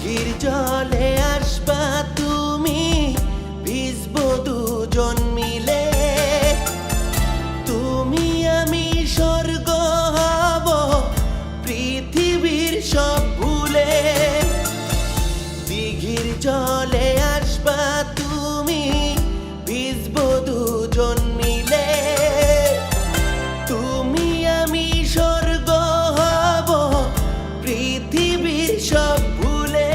দিঘির জলে আসবা তুমি, ভিজবো দুজন মিলে। তুমি আমি স্বর্গ হব পৃথিবীর সব ভুলে। দিঘির জলে আসবা তুমি, ভিজবো দুজন মিলে। তুমি আমি স্বর্গ হব পৃথিবীর সব ভুলে।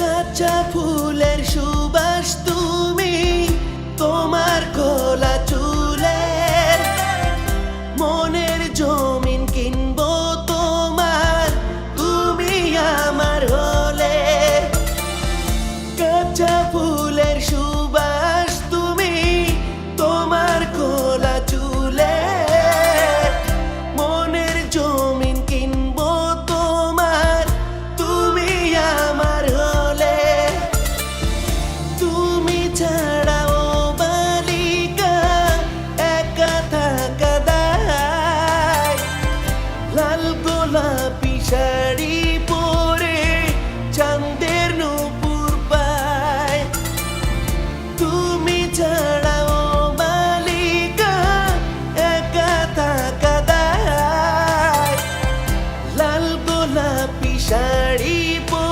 কাঁচা ফুলের সুবাস তুমি, তোমার খোলা চুলের। মনের জমিন কিনবো তোমার, তুমি আমার হলে। কাঁচা ফুলের সুবাস তুমি, তোমার খোলা চুলের। মনের জমিন কিনবো তোমার, তুমি আমার হলে। তুমি ছাড়াও বালিকা একা থাকা দায়। লাল গোলাপি শাড়ি পরে চাঁদের নূপুর পায়। তুমি ছাড়াও বালিকা একা থাকা দায়। লাল গোলাপি শাড়ি পরে